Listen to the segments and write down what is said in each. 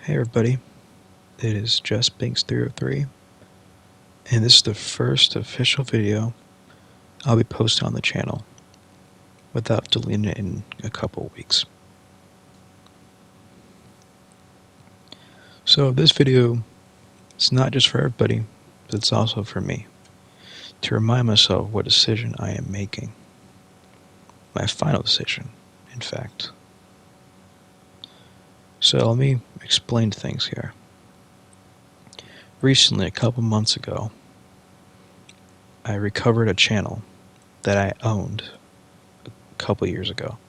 Hey everybody, it is just Binx 303, and this is the first official video I'll be posting on the channel without deleting it in a couple of weeks. So this video is not just for everybody, but it's also for me, to remind myself what decision I am making. My final decision, in fact. So let me explain things here. Recently, a couple months ago, I recovered a channel that I owned a couple years ago.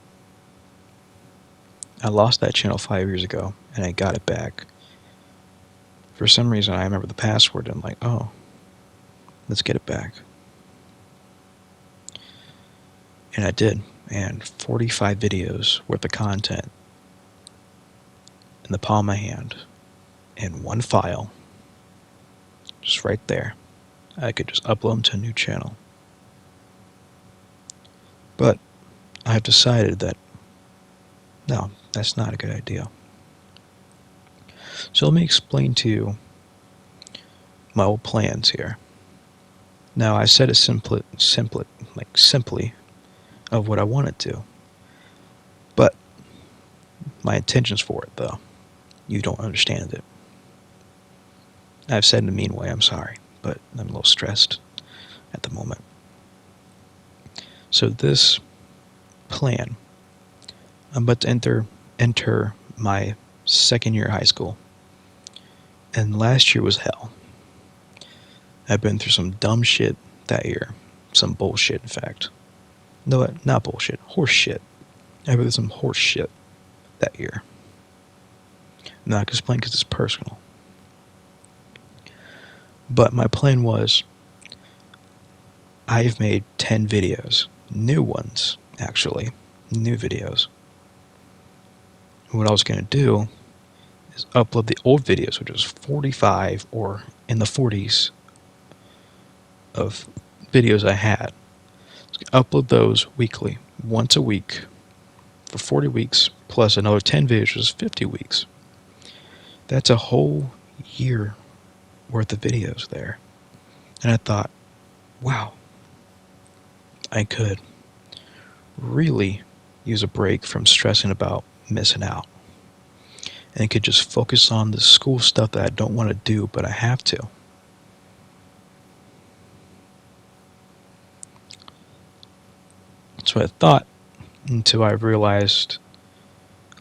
I lost that channel 5 years ago, and I got it back. For some reason, I remember the password, and I'm like, oh, let's get it back. And I did, and 45 videos worth of content in the palm of my hand, in one file, just right there. I could just upload them to a new channel. But I've decided that, no, that's not a good idea. So let me explain to you my old plans here. Now, I said it simply of what I wanted to. But my intentions for it, though, you don't understand it. I've said in a mean way, I'm sorry, but I'm a little stressed at the moment. So this plan, I'm about to enter my second year of high school, and last year was hell. I've been through some dumb shit that year, some bullshit, in fact. No, not bullshit, horse shit. I've been through some horse shit that year. I'm not going to explain because it's personal. But my plan was, I've made 10 videos, new ones, actually, new videos. And what I was going to do is upload the old videos, which was 45 or in the 40s of videos I had. I was going to upload those weekly, once a week, for 40 weeks, plus another 10 videos, which is 50 weeks. That's a whole year worth of videos there. And I thought, wow, I could really use a break from stressing about missing out. And could just focus on the school stuff that I don't want to do, but I have to. That's what I thought, until I realized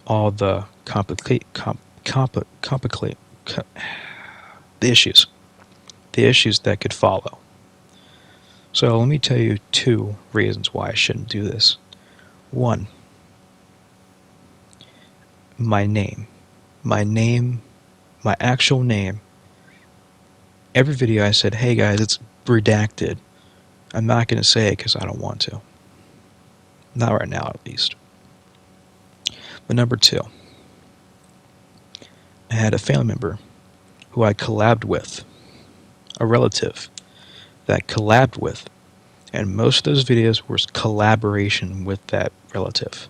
all the the issues that could follow. So let me tell you 2 reasons why I shouldn't do this. 1, my name, my actual name. Every video I said, hey guys, it's redacted. I'm not going to say it because I don't want to. Not right now, at least. But number 2, I had a family member who I collabed with, a relative that I collabed with, and most of those videos were collaboration with that relative.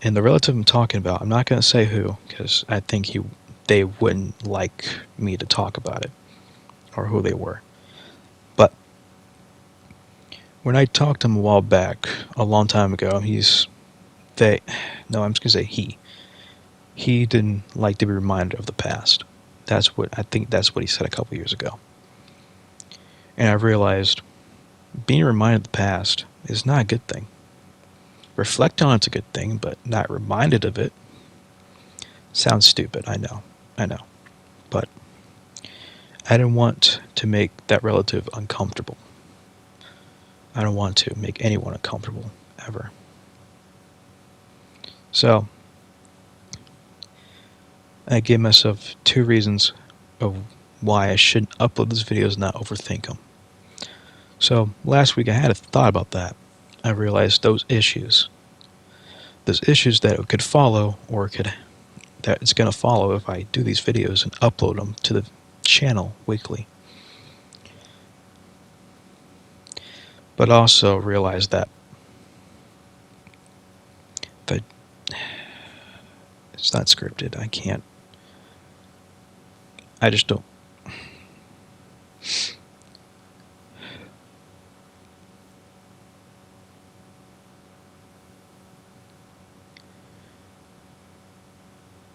And the relative I'm talking about, I'm not going to say who, because I think they wouldn't like me to talk about it, or who they were. But when I talked to him a while back, a long time ago, I'm just going to say he didn't like to be reminded of the past. I think that's what he said a couple years ago. And I realized being reminded of the past is not a good thing. Reflect on it's a good thing, but not reminded of it sounds stupid, I know. But I didn't want to make that relative uncomfortable. I don't want to make anyone uncomfortable, ever. So I gave myself 2 reasons of why I shouldn't upload these videos and not overthink them. So last week I had a thought about that. I realized those issues that it could follow, or that it's going to follow if I do these videos and upload them to the channel weekly. But also realized that it's not scripted. I can't I just don't.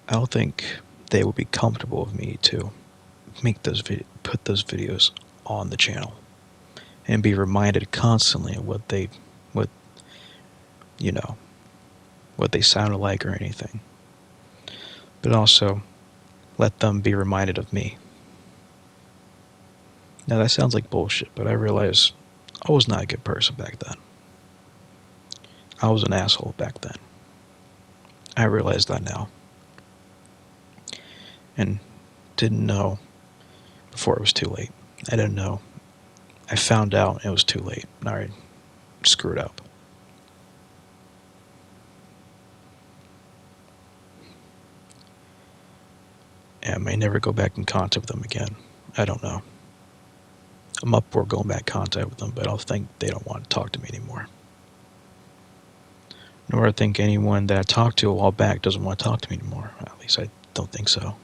I don't think they would be comfortable with me to put those videos on the channel and be reminded constantly of what you know, what they sounded like or anything. But also, let them be reminded of me. Now that sounds like bullshit, but I realize I was not a good person back then. I was an asshole back then. I realize that now. And didn't know before it was too late. I didn't know. I found out it was too late. I screwed up. And I may never go back in contact with them again. I don't know. I'm up for going back in contact with them, but I don't think they don't want to talk to me anymore. Nor I think anyone that I talked to a while back doesn't want to talk to me anymore. At least I don't think so.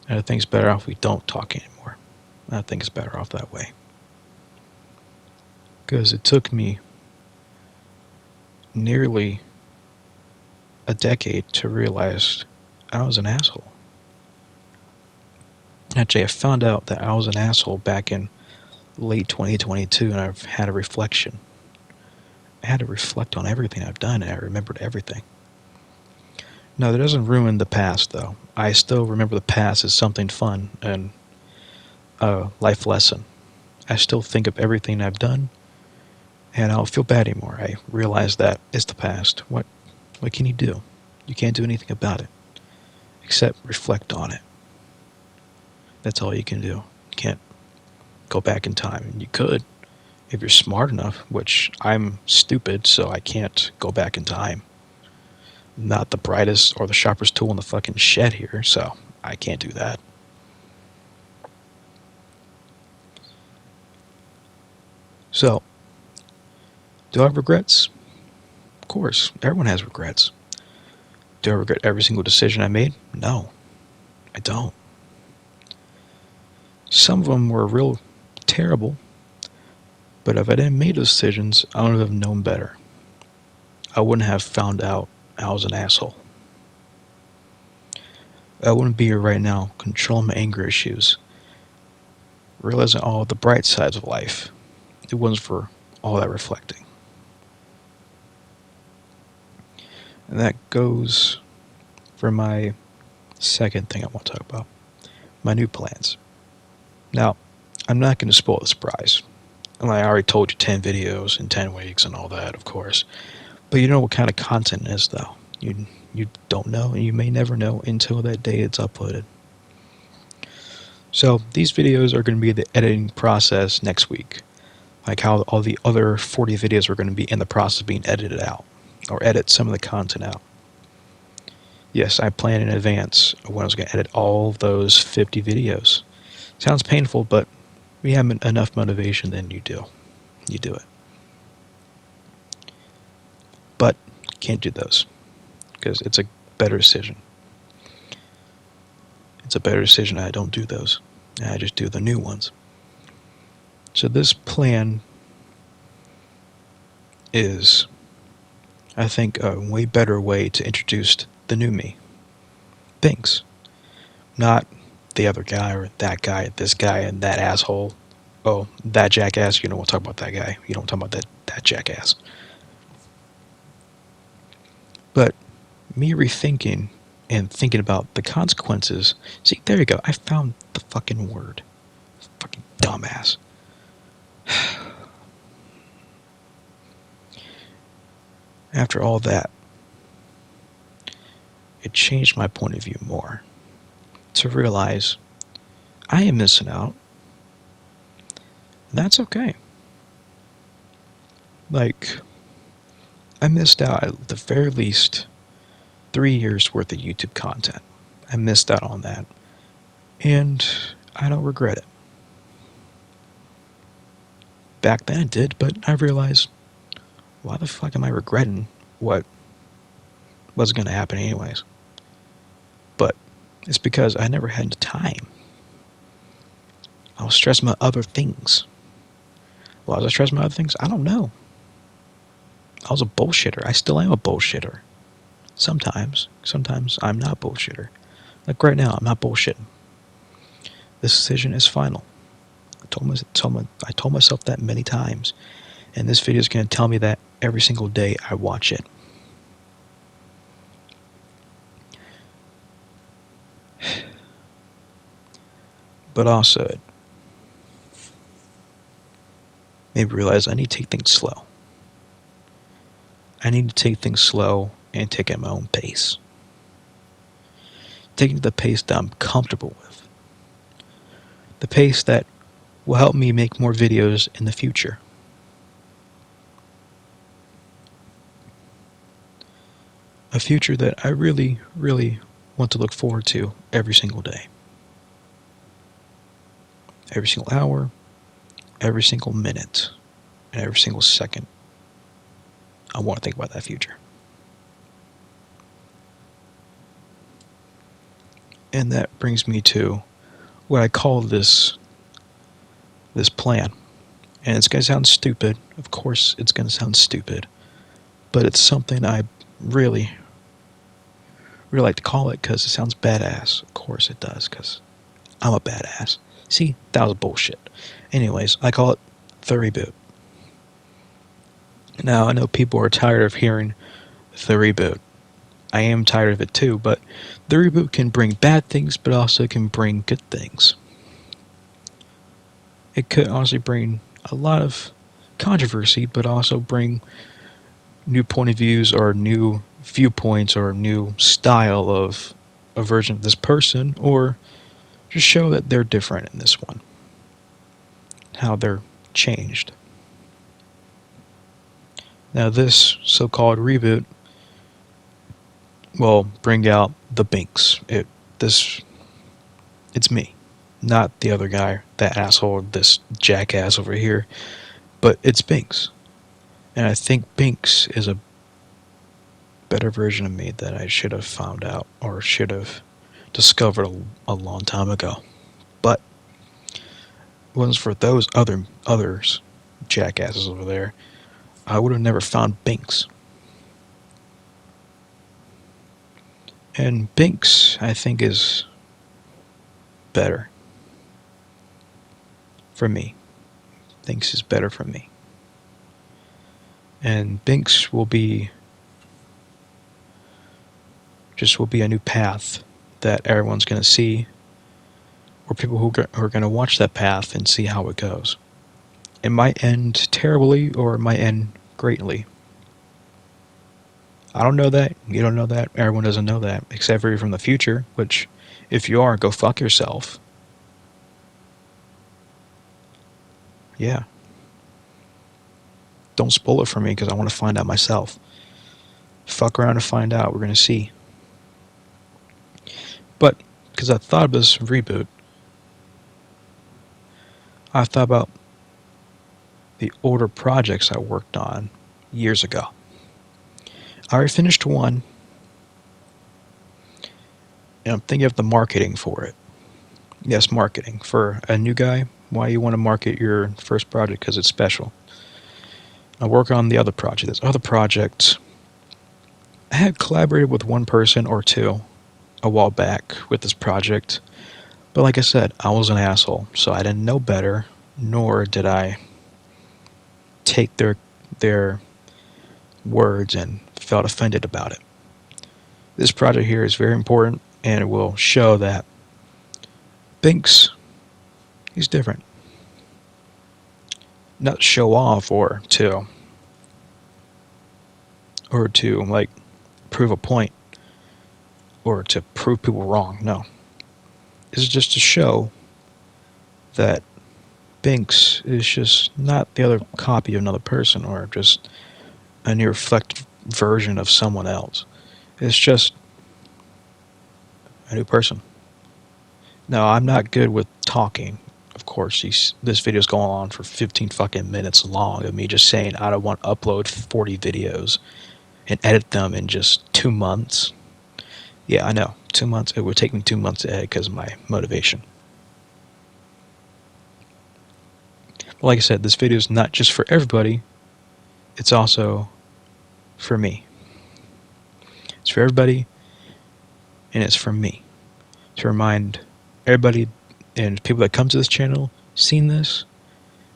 And I think it's better off if we don't talk anymore. I think it's better off that way. Because it took me nearly a decade to realize I was an asshole. Actually, I found out that I was an asshole back in late 2022, and I've had a reflection. I had to reflect on everything I've done, and I remembered everything. No, that doesn't ruin the past, though. I still remember the past as something fun and a life lesson. I still think of everything I've done, and I don't feel bad anymore. I realize that it's the past. What can you do? You can't do anything about it, except reflect on it. That's all you can do. You can't go back in time. And you could, if you're smart enough, which I'm stupid, so I can't go back in time. Not the brightest or the sharpest tool in the fucking shed here, so I can't do that. So, do I have regrets? Of course, everyone has regrets. Do I regret every single decision I made? No, I don't. Some of them were real terrible, but if I didn't make those decisions, I would have known better. I wouldn't have found out I was an asshole. I wouldn't be here right now controlling my anger issues, realizing all the bright sides of life. It wasn't for all that reflecting. And that goes for my second thing I want to talk about, my new plans. Now, I'm not going to spoil the surprise. I already told you 10 videos in 10 weeks and all that, of course. But you know what kind of content it is, though. You don't know, and you may never know until that day it's uploaded. So these videos are going to be the editing process next week. Like how all the other 40 videos are going to be in the process of being edited out, or edit some of the content out. Yes, I planned in advance when I was going to edit all those 50 videos. Sounds painful, but we have enough motivation, then you do. You do it. But can't do those because it's a better decision. It's a better decision I don't do those. I just do the new ones. So this plan is, I think, a way better way to introduce the new me. Binx. Not the other guy or that guy, this guy, and that asshole. Oh, that jackass. You don't want to talk about that guy. You don't want to talk about that jackass. But me rethinking and thinking about the consequences. See, there you go. I found the fucking word. Fucking dumbass. After all that, it changed my point of view more. To realize I am missing out. And that's okay. Like, I missed out at the very least 3 years worth of YouTube content. I missed out on that. And I don't regret it. Back then I did, but I realized, why the fuck am I regretting what was going to happen anyways? But It's because I never had the time. I was stressed about other things. Why was I stressed about other things? I don't know. I was a bullshitter. I still am a bullshitter. Sometimes. Sometimes I'm not a bullshitter. Like right now, I'm not bullshitting. This decision is final. I told myself that many times. And this video is going to tell me that every single day I watch it. But also, it made me realize I need to take things slow. I need to take things slow and take it at my own pace. Taking the pace that I'm comfortable with. The pace that will help me make more videos in the future. A future that I really, really want to look forward to every single day. Every single hour, every single minute, and every single second. I want to think about that future. And that brings me to what I call this plan. And it's going to sound stupid. Of course it's going to sound stupid. But it's something I really like to call it because it sounds badass. Of course it does, because I'm a badass. See, that was bullshit. Anyways, I call it the reboot. Now, I know people are tired of hearing the reboot. I am tired of it too, but the reboot can bring bad things, but also can bring good things. It could honestly bring a lot of controversy, but also bring new point of views or new viewpoints or new style of a version of this person, or just show that they're different in this one. How they're changed. Now this so-called reboot will bring out the Binx. It's me. Not the other guy, that asshole, this jackass over here. But it's Binx. And I think Binx is a better version of me that I should have found out or should have discovered a long time ago. But if it wasn't for those others jackasses over there, I would have never found Binx. And Binx, I think, is better for me. Binx is better for me. And Binx will be a new path that everyone's going to see, or people who are going to watch that path and see how it goes. It might end terribly, or it might end greatly. I don't know that. You don't know that. Everyone doesn't know that, except for you from the future, which, if you are, go fuck yourself. Yeah. Don't spoil it for me, because I want to find out myself. Fuck around and find out. We're going to see. But, because I thought of this reboot, I thought about the older projects I worked on years ago. I already finished one, and I'm thinking of the marketing for it. Yes, marketing. For a new guy, why you want to market your first project? Because it's special. I work on the other project. This other project, I had collaborated with one person or two a while back with this project. But like I said, I was an asshole, so I didn't know better, nor did I take their words and felt offended about it. This project here is very important, and it will show that Binx, he's different. Not show off or to like prove a point or to prove people wrong. No. This is just to show that Binx is just not the other copy of another person or just a near reflected version of someone else. It's just a new person. Now, I'm not good with talking. Of course, this video's going on for 15 fucking minutes long of me just saying I don't want to upload 40 videos and edit them in just 2 months. Yeah, I know. 2 months. It would take me 2 months ahead because of my motivation. But like I said, this video is not just for everybody. It's also for me. It's for everybody, and it's for me. To remind everybody and people that come to this channel, seen this,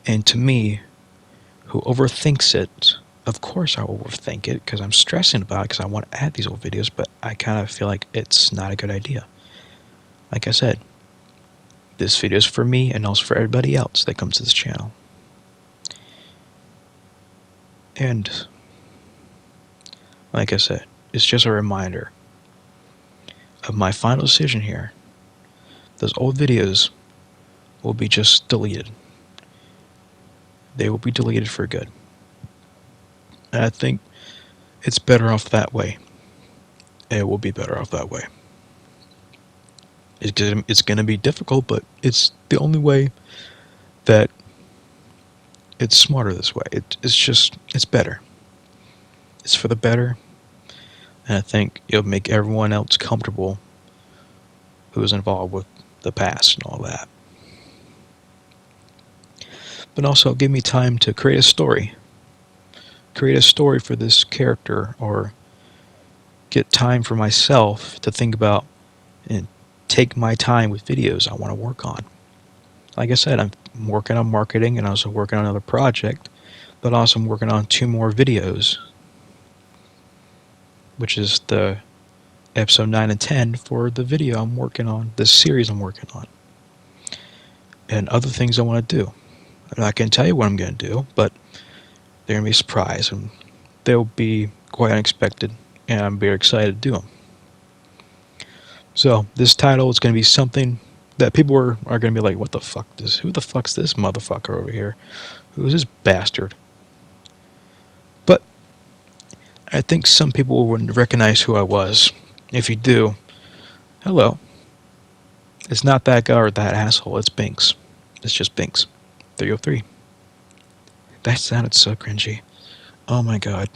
and to me, who overthinks it, of course I will overthink it because I'm stressing about it because I want to add these old videos, but I kind of feel like it's not a good idea. Like I said, this video is for me and also for everybody else that comes to this channel. And like I said, it's just a reminder of my final decision here. Those old videos will be just deleted. They will be deleted for good. And I think it's better off that way. It will be better off that way. It's going to be difficult, but it's the only way that it's smarter this way. It's better. It's for the better. And I think it'll make everyone else comfortable who was involved with the past and all that. But also give me time to create a story. Create a story for this character, or get time for myself to think about and take my time with videos I want to work on. Like I said, I'm working on marketing and also working on another project, but also I'm working on 2 more videos, which is the episode 9 and 10 for the video I'm working on, this series I'm working on, and other things I want to do. I'm not going to tell you what I'm going to do, but they're going to be a surprise, and they'll be quite unexpected, and I'm very excited to do them. So this title is going to be something that people are going to be like, what the fuck is, who the fuck's this motherfucker over here? Who's this bastard? But I think some people wouldn't recognize who I was. If you do, hello. It's not that guy or that asshole, it's Binx. It's just Binx. 303. That sounded so cringy. Oh my god.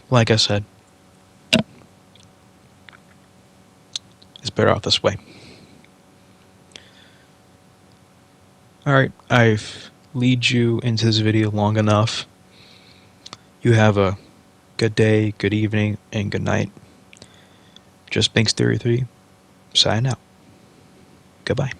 Like I said, it's better off this way. Alright, I've lead you into this video long enough. You have a good day, good evening, and good night. Just Binx 303, sign out. Goodbye.